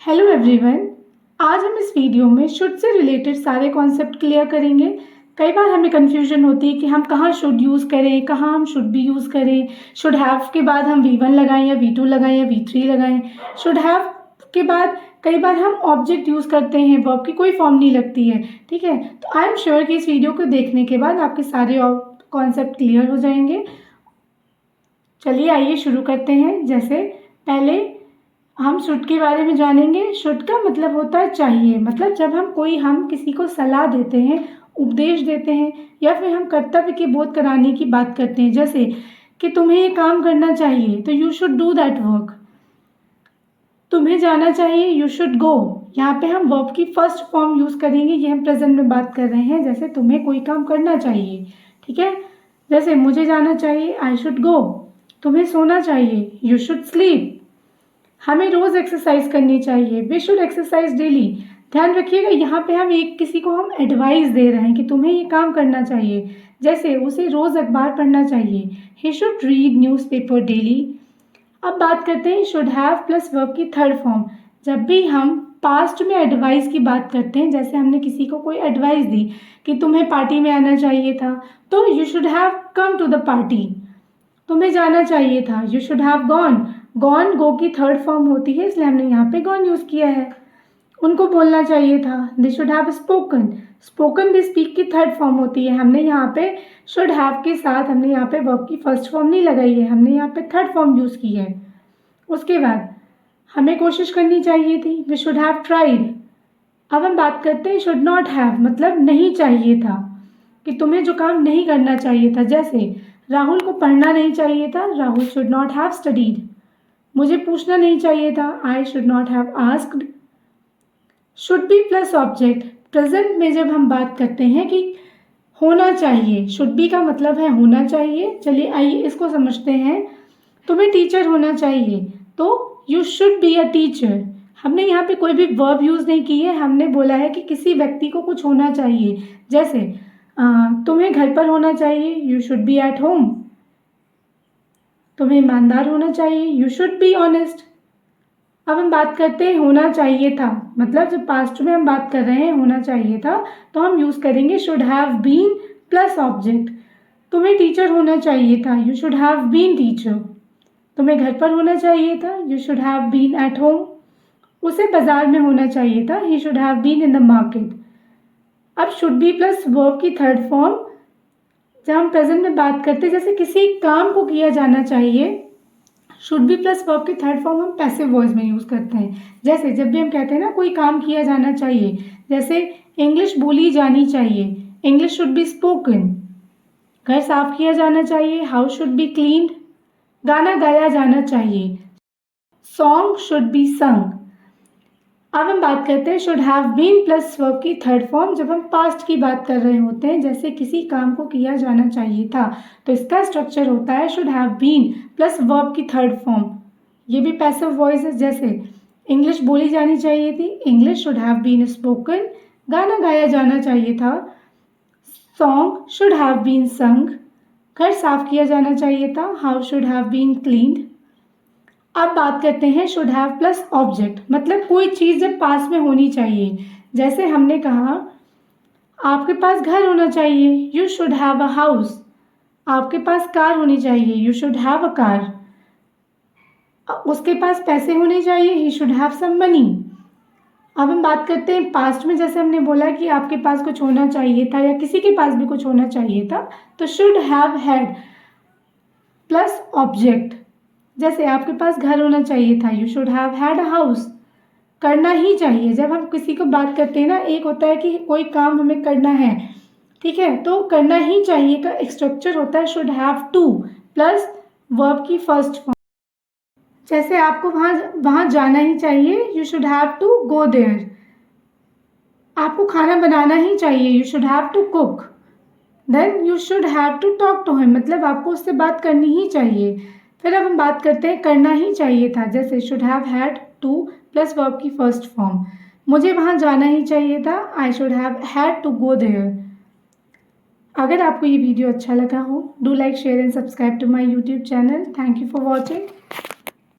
Hello everyone. आज हम इस वीडियो में शुड से रिलेटेड सारे कॉन्सेप्ट क्लियर करेंगे। कई बार हमें कन्फ्यूजन होती है कि हम कहाँ शुड यूज़ करें, कहाँ हम शुड भी यूज़ करें। शुड हैव के बाद हम V1 लगाएं या V2 लगाएं या V3 लगाएं। शुड हैव के बाद कई बार हम ऑब्जेक्ट यूज़ करते हैं, वर्ब की कोई फॉर्म नहीं लगती है। ठीक है, तो आई एम श्योर कि इस वीडियो को देखने के बाद आपके सारे कॉन्सेप्ट क्लियर हो जाएंगे। चलिए आइए शुरू करते हैं। जैसे पहले हम शुड के बारे में जानेंगे। शुड का मतलब होता है चाहिए, मतलब जब हम किसी को सलाह देते हैं, उपदेश देते हैं या फिर हम कर्तव्य के बोध कराने की बात करते हैं। जैसे कि तुम्हें ये काम करना चाहिए तो you should do that work. तुम्हें जाना चाहिए, यू शुड गो। यहाँ पे हम वर्ब की फर्स्ट फॉर्म यूज़ करेंगे, ये हम प्रेजेंट में बात कर रहे हैं। जैसे तुम्हें कोई काम करना चाहिए, ठीक है। जैसे मुझे जाना चाहिए, आई शुड गो। तुम्हें सोना चाहिए, यू शुड स्लीप। हमें रोज़ एक्सरसाइज करनी चाहिए, वी शुड एक्सरसाइज डेली। ध्यान रखिएगा, यहाँ पे हम किसी को हम एडवाइस दे रहे हैं कि तुम्हें ये काम करना चाहिए। जैसे उसे रोज़ अखबार पढ़ना चाहिए, he should read newspaper daily. अब बात करते हैं शुड हैव प्लस वर्ब की थर्ड फॉर्म। जब भी हम पास्ट में एडवाइस की बात करते हैं, जैसे हमने किसी को कोई एडवाइस दी कि तुम्हें पार्टी में आना चाहिए था, तो you should have come to the party. तुम्हें जाना चाहिए था, you should have gone. Gone go की थर्ड फॉर्म होती है, इसलिए हमने यहाँ पे गॉन यूज़ किया है। उनको बोलना चाहिए था, they should have spoken. Spoken भी स्पीक की थर्ड फॉर्म होती है। हमने यहाँ पे शुड हैव के साथ हमने यहाँ पे वर्ब की फर्स्ट फॉर्म नहीं लगाई है, हमने यहाँ पे थर्ड फॉर्म यूज़ की है। उसके बाद हमें कोशिश करनी चाहिए थी, वी शुड हैव ट्राइड। अब हम बात करते हैं शुड नॉट हैव, मतलब नहीं चाहिए था, कि तुम्हें जो काम नहीं करना चाहिए था। जैसे राहुल को पढ़ना नहीं चाहिए था, Rahul should not have studied. मुझे पूछना नहीं चाहिए था, I should not have asked. Should be plus object. Present में जब हम बात करते हैं कि होना चाहिए, शुड बी का मतलब है होना चाहिए। चलिए आइए इसको समझते हैं। तुम्हें टीचर होना चाहिए तो you should be a teacher. हमने यहाँ पे कोई भी वर्ब यूज़ नहीं की है, हमने बोला है कि किसी व्यक्ति को कुछ होना चाहिए। जैसे तुम्हें घर पर होना चाहिए, you should be at home. तुम्हें ईमानदार होना चाहिए, यू शुड बी ऑनेस्ट। अब हम बात करते हैं होना चाहिए था, मतलब जब पास्ट में हम बात कर रहे हैं होना चाहिए था, तो हम यूज़ करेंगे should have been plus object. तुम्हें टीचर होना चाहिए था, you should have been teacher. तुम्हें घर पर होना चाहिए था, you should have been at home. उसे बाजार में होना चाहिए था, he should have been in the market. अब शुड बी प्लस वर्ब की थर्ड फॉर्म जब हम प्रेजेंट में बात करते हैं, जैसे किसी काम को किया जाना चाहिए, शुड बी प्लस वर्ब की थर्ड फॉर्म हम पैसिव वॉइस में यूज़ करते हैं। जैसे जब भी हम कहते हैं ना कोई काम किया जाना चाहिए, जैसे इंग्लिश बोली जानी चाहिए, इंग्लिश शुड बी स्पोकन। घर साफ किया जाना चाहिए, हाउस शुड बी क्लीन्ड। गाना गाया जाना चाहिए, सॉन्ग शुड बी संग। अब हम बात करते हैं should have been plus verb की थर्ड फॉर्म जब हम पास्ट की बात कर रहे होते हैं। जैसे किसी काम को किया जाना चाहिए था, तो इसका स्ट्रक्चर होता है should have been plus verb की थर्ड फॉर्म। ये भी पैसिव वॉइस है। जैसे इंग्लिश बोली जानी चाहिए थी, English should have been spoken. गाना गाया जाना चाहिए था, सॉन्ग शुड हैव बीन संग। घर साफ किया जाना चाहिए था, house should have been cleaned. अब बात करते हैं शुड हैव प्लस ऑब्जेक्ट, मतलब कोई चीज़ जब पास में होनी चाहिए। जैसे हमने कहा आपके पास घर होना चाहिए, you should have a house. आपके पास कार होनी चाहिए, you should have a car. उसके पास पैसे होने चाहिए, he should have some money. अब हम बात करते हैं पास्ट में, जैसे हमने बोला कि आपके पास कुछ होना चाहिए था या किसी के पास भी कुछ होना चाहिए था, तो should have had plus object. जैसे आपके पास घर होना चाहिए था, you should have had a house. करना ही चाहिए, जब हम किसी को बात करते हैं ना, एक होता है कि कोई काम हमें करना है, ठीक है, तो करना ही चाहिए का स्ट्रक्चर होता है should have to plus verb की फर्स्ट फॉर्म। जैसे आपको वहाँ जाना ही चाहिए, you should have to go there. आपको खाना बनाना ही चाहिए, you should have to cook. Then you should have to talk to him, मतलब आपको उससे बात करनी ही चाहिए। फिर अब हम बात करते हैं करना ही चाहिए था। जैसे should have had to plus verb की फर्स्ट फॉर्म। मुझे वहाँ जाना ही चाहिए था, I should have had to go there. अगर आपको ये वीडियो अच्छा लगा हो, do like share and subscribe to my YouTube channel. Thank you for watching.